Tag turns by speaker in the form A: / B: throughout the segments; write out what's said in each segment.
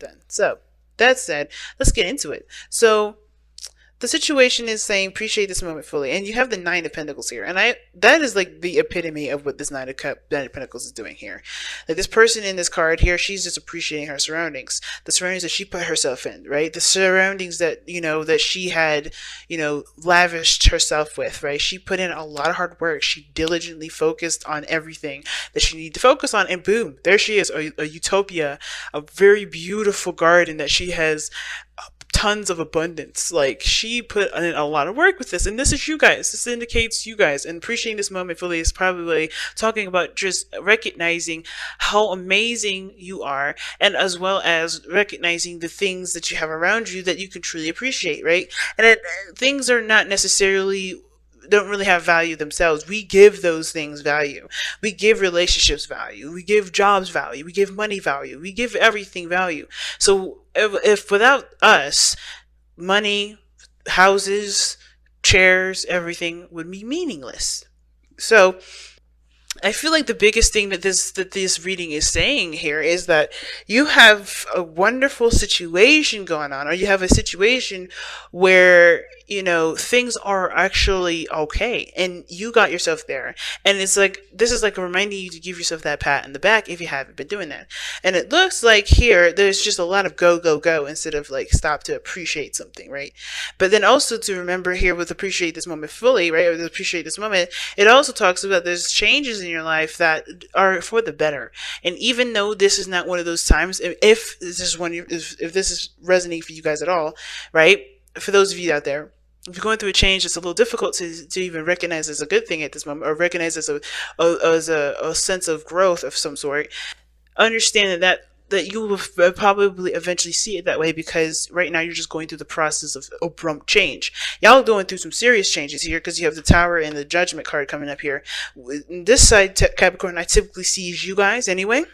A: done. So that said, let's get into it. So the situation is saying appreciate this moment fully, and you have the Nine of Pentacles here, and I that is like the epitome of what this Nine of Pentacles is doing here. Like this person in this card here, she's just appreciating her surroundings, the surroundings that she put herself in, right? The surroundings that that she had lavished herself with, right? She put in a lot of hard work. She diligently focused on everything that she needed to focus on, and boom, there she is, a utopia, a very beautiful garden that she has tons of abundance. Like she put in a lot of work with this, and this is you guys. This indicates you guys, and appreciating this moment fully is probably talking about just recognizing how amazing you are, and as well as recognizing the things that you have around you that you can truly appreciate, right? And things are not necessarily don't really have value themselves. We give those things value. We give relationships value. We give jobs value. We give money value. We give everything value. So if without us, money, houses, chairs, everything would be meaningless. So I feel like the biggest thing that this reading is saying here is that you have a wonderful situation going on, or you have a situation where things are actually okay, and you got yourself there. And it's like this is like reminding you to give yourself that pat in the back if you haven't been doing that. And it looks like here there's just a lot of go go go instead of like stop to appreciate something, right? But then also to remember here with appreciate this moment fully, right? Or appreciate this moment, it also talks about there's changes in your life that are for the better. And even though this is not one of those times, if this is if this is resonating for you guys at all, right? For those of you out there, if you're going through a change, it's a little difficult to even recognize as a good thing at this moment, or recognize as a sense of growth of some sort. Understand that you will probably eventually see it that way, because right now you're just going through the process of abrupt change. Y'all are going through some serious changes here because you have the Tower and the Judgment card coming up here. This side, Capricorn, I typically see as you guys anyway.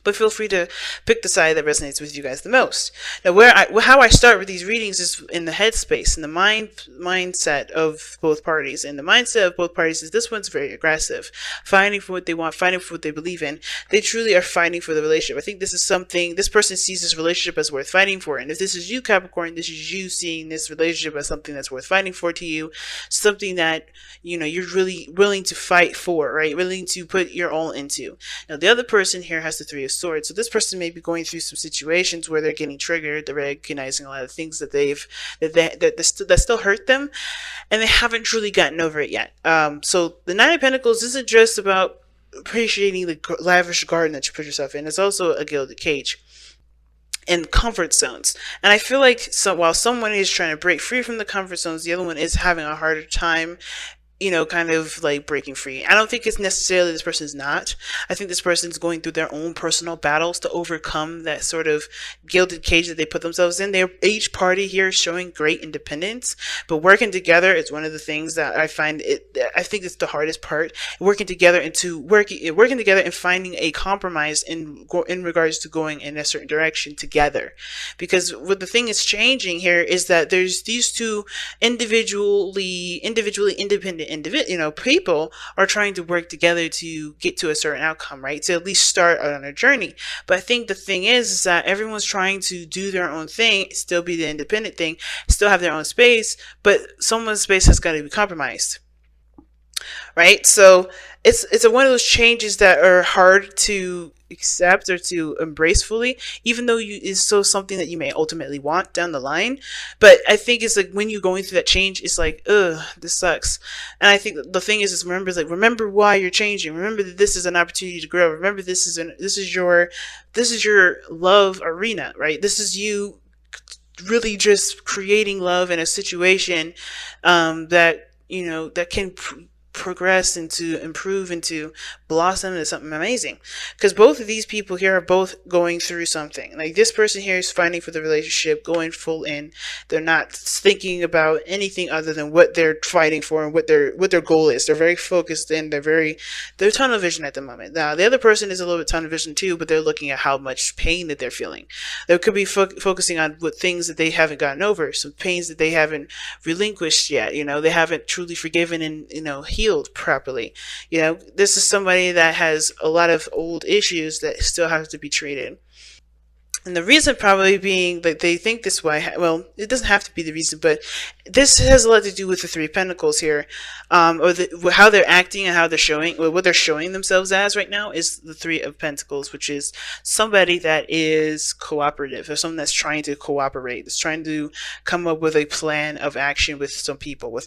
A: But feel free to pick the side that resonates with you guys the most. Now, how I start with these readings is in the headspace, in the mindset of both parties. And the mindset of both parties is this one's very aggressive, fighting for what they want, fighting for what they believe in. They truly are fighting for the relationship. I think this is something, this person sees this relationship as worth fighting for. And if this is you, Capricorn, this is you seeing this relationship as something that's worth fighting for to you, something that, you're really willing to fight for, right? Willing to put your all into. Now, the other person here has the Three of Swords. So this person may be going through some situations where they're getting triggered. They're recognizing a lot of things that that still hurt them, and they haven't truly gotten over it yet. So the Nine of Pentacles isn't just about appreciating the lavish garden that you put yourself in. It's also a gilded cage and comfort zones. And I feel like while someone is trying to break free from the comfort zones, the other one is having a harder time kind of like breaking free. I don't think it's necessarily this person's not. I think this person's going through their own personal battles to overcome that sort of gilded cage that they put themselves in. Each party here is showing great independence, but working together is one of the things that I think it's the hardest part. Working together and finding a compromise in regards to going in a certain direction together. Because what the thing is changing here is that there's these two individually independent people are trying to work together to get to a certain outcome, right? To at least start on a journey. But I think the thing is that everyone's trying to do their own thing, still be the independent thing, still have their own space, but someone's space has got to be compromised, right? So it's one of those changes that are hard to accept or to embrace fully, even though it's so something that you may ultimately want down the line. But I think it's like when you're going through that change, it's like, ugh, this sucks. And I think the thing is remember why you're changing. Remember that this is an opportunity to grow. Remember this is your love arena, right? This is you really just creating love in a situation that can progress into improve into blossom into something amazing. Because both of these people here are both going through something. Like this person here is fighting for the relationship, going full in. They're not thinking about anything other than what they're fighting for and what their goal is. They're very focused and they're tunnel vision at the moment. Now the other person is a little bit tunnel vision too, but they're looking at how much pain that they're feeling. They could be focusing on what things that they haven't gotten over, some pains that they haven't relinquished yet. They haven't truly forgiven and healed properly. This is somebody that has a lot of old issues that still have to be treated. And the reason probably being that they think this way, well, it doesn't have to be the reason, but this has a lot to do with the Three of Pentacles here, or how they're acting and how they're showing, or what they're showing themselves as right now is the Three of Pentacles, which is somebody that is cooperative, or someone that's trying to cooperate, that's trying to come up with a plan of action with some people,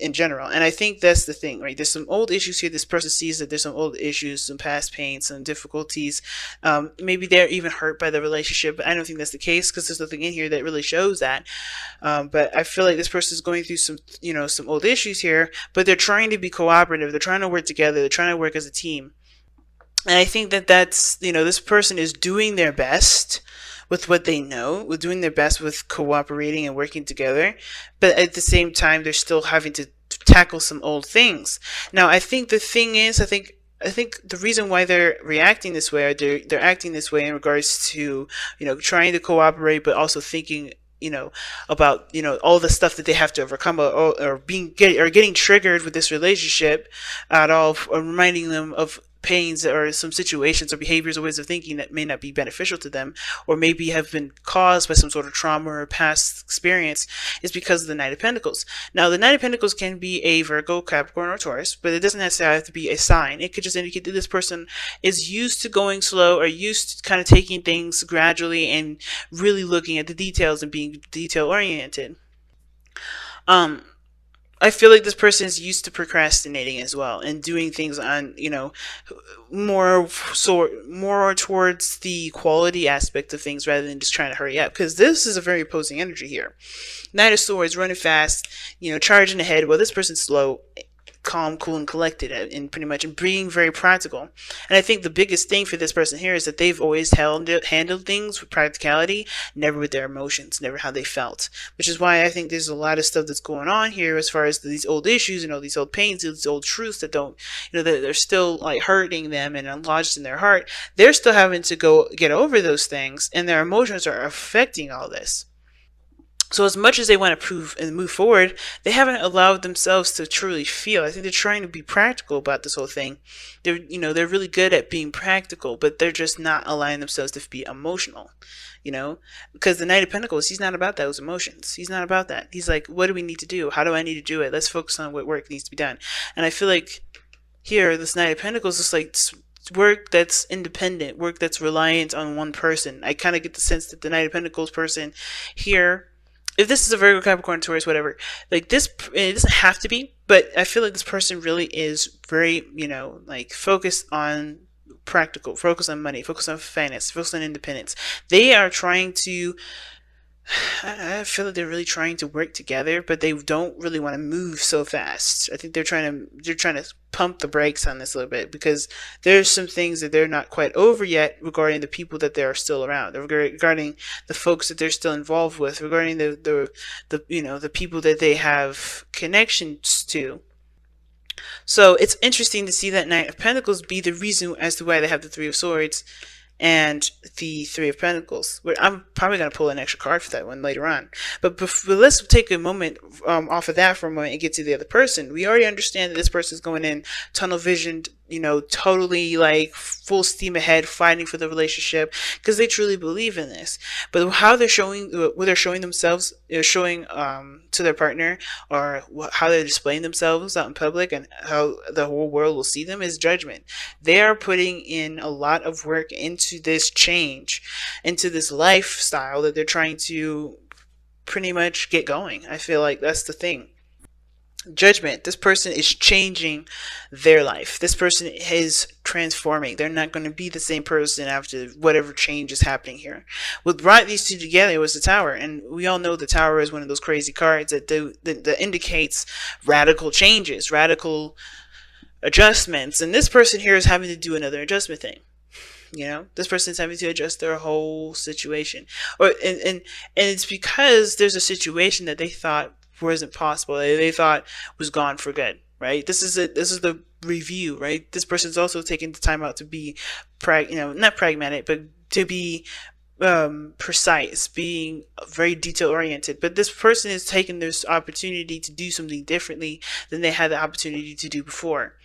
A: in general. And I think that's the thing, right? There's some old issues here. This person sees that there's some old issues, some past pain, some difficulties. Maybe they're even hurt by the relationship, but I don't think that's the case because there's nothing in here that really shows that. But I feel like this person is going through some old issues here, but they're trying to be cooperative. They're trying to work together. They're trying to work as a team. And I think that's, this person is doing their best with what they know, with doing their best with cooperating and working together. But at the same time, they're still having to tackle some old things. Now, I think the thing is, I think the reason why they're reacting this way, or they're acting this way in regards to, trying to cooperate, but also thinking, about, all the stuff that they have to overcome, or getting triggered with this relationship at all, or reminding them of pains or some situations or behaviors or ways of thinking that may not be beneficial to them, or maybe have been caused by some sort of trauma or past experience, is because of the Knight of Pentacles. Now, the Knight of Pentacles can be a Virgo, Capricorn, or Taurus, but it doesn't necessarily have to be a sign. It could just indicate that this person is used to going slow, or used to kind of taking things gradually and really looking at the details and being detail oriented. I feel like this person is used to procrastinating as well, and doing things on, more towards the quality aspect of things rather than just trying to hurry up. Because this is a very opposing energy here. Knight of Swords, running fast, charging ahead. Well, this person's slow, calm, cool, and collected, and pretty much being very practical. And I think the biggest thing for this person here is that they've always handled things with practicality, never with their emotions, never how they felt. Which is why I think there's a lot of stuff that's going on here as far as these old issues, these old pains, these old truths that don't, that they're still like hurting them and lodged in their heart. They're still having to go get over those things, and their emotions are affecting all this. So as much as they want to prove and move forward, they haven't allowed themselves to truly feel. I think they're trying to be practical about this whole thing. They're really good at being practical, but they're just not allowing themselves to be emotional. Because the Knight of Pentacles, he's not about those emotions. He's not about that. He's like, what do we need to do? How do I need to do it? Let's focus on what work needs to be done. And I feel like here, this Knight of Pentacles is like work that's independent, work that's reliant on one person. I kind of get the sense that the Knight of Pentacles person here, if this is a Virgo, Capricorn, Taurus, whatever, like this, it doesn't have to be, but I feel like this person really is very, focused on practical, focused on money, focused on finance, focused on independence. They are trying to, I feel like they're really trying to work together, but they don't really want to move so fast. I think they're trying to pump the brakes on this a little bit, because there's some things that they're not quite over yet regarding the people that they're still around, regarding the folks that they're still involved with, regarding the people that they have connections to. So it's interesting to see that Knight of Pentacles be the reason as to why they have the Three of Swords and the Three of Pentacles. I'm probably going to pull an extra card for that one later on. But let's take a moment off of that for a moment and get to the other person. We already understand that this person is going in tunnel visioned, totally like full steam ahead, fighting for the relationship because they truly believe in this. But how they're showing, what they're showing themselves, showing to their partner, or how they're displaying themselves out in public and how the whole world will see them, is judgment. They are putting in a lot of work into this change, into this lifestyle that they're trying to pretty much get going. I feel like that's the thing. Judgment. This person is changing their life. This person is transforming. They're not going to be the same person after whatever change is happening here. What brought these two together was the Tower, and we all know the Tower is one of those crazy cards that indicates radical changes, radical adjustments, and this person here is having to do another adjustment thing. This person's having to adjust their whole situation, and it's because there's a situation that they thought wasn't possible. They thought was gone for good, right? This is the review, right? This person's also taking the time out to be, not pragmatic, but to be precise, being very detail oriented. But this person is taking this opportunity to do something differently than they had the opportunity to do before.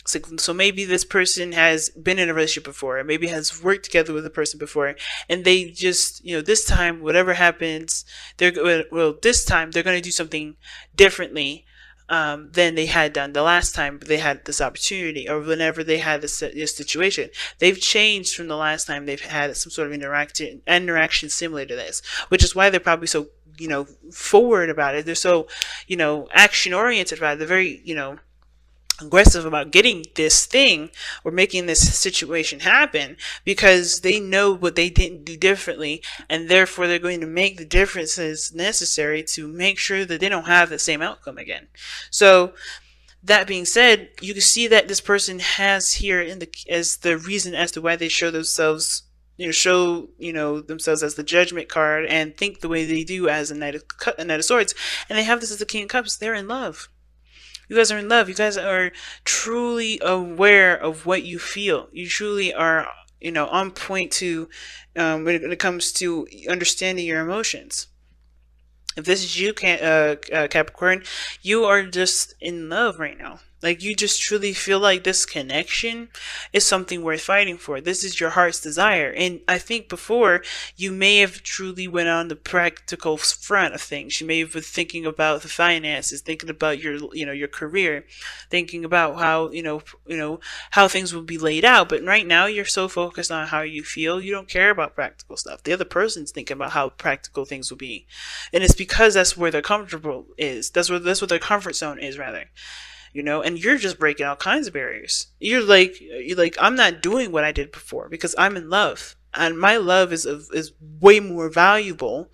A: So maybe this person has been in a relationship before, or maybe has worked together with a person before, and they just, this time, whatever happens, this time they're going to do something differently than they had done the last time they had this opportunity, or whenever they had this situation. They've changed from the last time they've had some sort of interaction similar to this, which is why they're probably so, forward about it. They're so, action oriented about it. They're very, aggressive about getting this thing or making this situation happen, because they know what they didn't do differently, and therefore they're going to make the differences necessary to make sure that they don't have the same outcome again. So that being said, you can see that this person has here as the reason as to why they show themselves, themselves as the Judgment card and think the way they do as a Knight of Swords, and they have this as the King of Cups. They're in love. You guys are in love. You guys are truly aware of what you feel. You truly are, on point to when it comes to understanding your emotions. If this is you, Capricorn, you are just in love right now. Like, you just truly feel like this connection is something worth fighting for. This is your heart's desire. And I think before, you may have truly went on the practical front of things. You may have been thinking about the finances, thinking about your career, thinking about how, how things will be laid out. But right now, you're so focused on how you feel, you don't care about practical stuff. The other person's thinking about how practical things will be. And it's because that's where their comfortable is. That's what their comfort zone is, rather. And you're just breaking all kinds of barriers. You're like, I'm not doing what I did before because I'm in love, and my love is way more valuable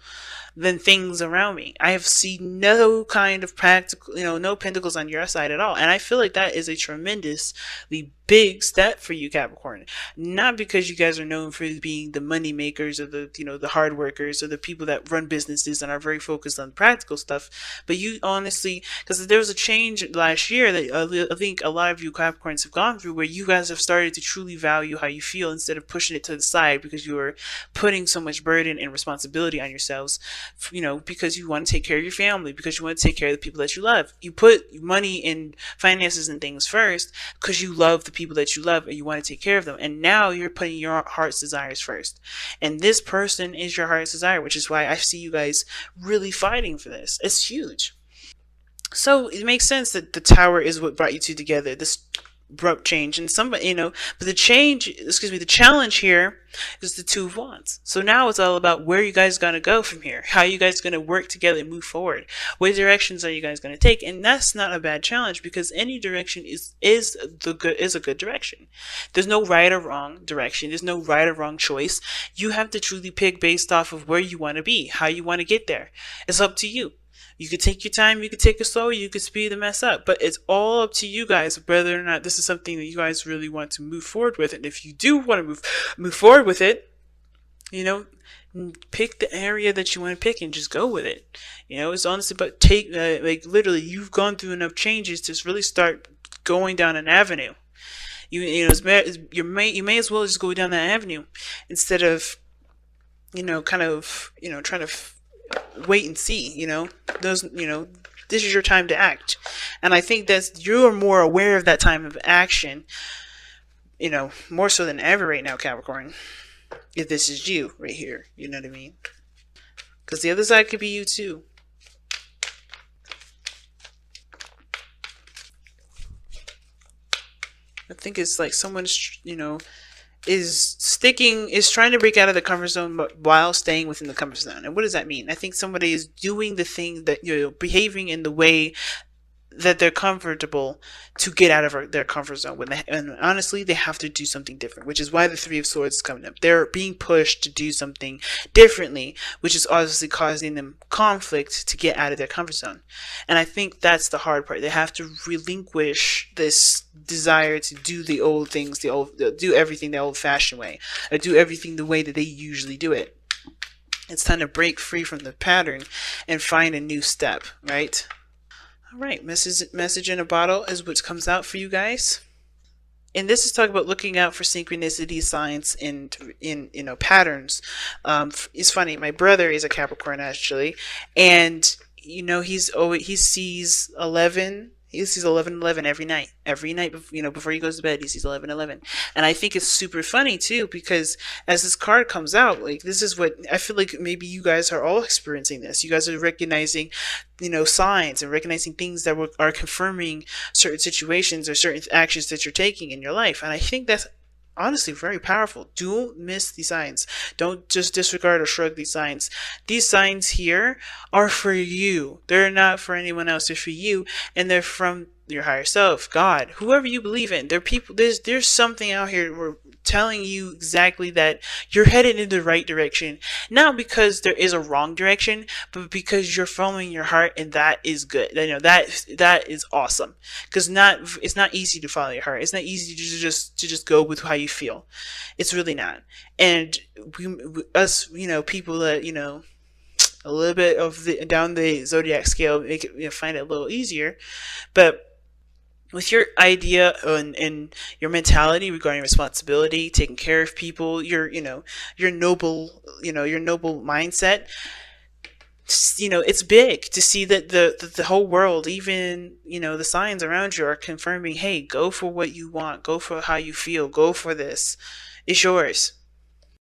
A: than things around me. I have seen no kind of practical, no pentacles on your side at all. And I feel like that is a tremendously big step for you, Capricorn. Not because you guys are known for being the money makers, or the, the hard workers, or the people that run businesses and are very focused on practical stuff, but you honestly, because there was a change last year that I think a lot of you Capricorns have gone through, where you guys have started to truly value how you feel instead of pushing it to the side because you are putting so much burden and responsibility on yourselves, because you want to take care of your family, because you want to take care of the people that you love. You put money and finances and things first because you love the people that you love and you want to take care of them. And now you're putting your heart's desires first. And this person is your heart's desire, which is why I see you guys really fighting for this. It's huge. So it makes sense that the Tower is what brought you two together. This abrupt change, and somebody, but the challenge here is the Two of Wands. So now it's all about where you guys gonna go from here. How you guys gonna work together and move forward? What directions are you guys gonna take? And that's not a bad challenge, because any direction is a good direction. There's no right or wrong direction. There's no right or wrong choice. You have to truly pick based off of where you want to be, how you want to get there. It's up to you. You could take your time, you could take it slow, you could speed the mess up. But it's all up to you guys whether or not this is something that you guys really want to move forward with. And if you do want to move forward with it, pick the area that you want to pick and just go with it. It's honestly about literally, you've gone through enough changes to really start going down an avenue. You may as well just go down that avenue instead of trying to wait and see. This is your time to act, and I think that you're more aware of that time of action, more so than ever right now, Capricorn. If this is you right here, you know what I mean? Because the other side could be you too. I think it's like someone's, is trying to break out of the comfort zone, but while staying within the comfort zone. And what does that mean? I think somebody is doing the thing that, behaving in the way that they're comfortable to get out of their comfort zone. And honestly, they have to do something different, which is why the Three of Swords is coming up. They're being pushed to do something differently, which is obviously causing them conflict to get out of their comfort zone. And I think that's the hard part. They have to relinquish this desire to do the old things, do everything the old-fashioned way, or do everything the way that they usually do it. It's time to break free from the pattern and find a new step, right? All right, message in a bottle is what comes out for you guys. And this is talking about looking out for synchronicity, signs, and patterns. It's funny. My brother is a Capricorn, actually, and he sees 11 He sees 11:11 every night. Every night, before he goes to bed, he sees 11:11. And I think it's super funny too, because as this card comes out, like, this is what I feel like maybe you guys are all experiencing this. You guys are recognizing, signs and recognizing things that are confirming certain situations or certain actions that you're taking in your life. And I think that's honestly very powerful. Don't miss these signs. Don't just disregard or shrug these signs. These signs here are for you. They're not for anyone else. They're for you, and they're from your higher self, God, whoever you believe in. There are people. There's something out here we're telling you exactly that you're headed in the right direction. Not because there is a wrong direction, but because you're following your heart, and that is good. That is awesome. Because it's not easy to follow your heart. It's not easy to just go with how you feel. It's really not. And us, people that a little bit of the down the zodiac scale make it, find it a little easier, but with your idea and your mentality regarding responsibility, taking care of people, your noble mindset, it's big to see that the whole world, even the signs around you, are confirming, hey, go for what you want, go for how you feel, go for this. It's yours.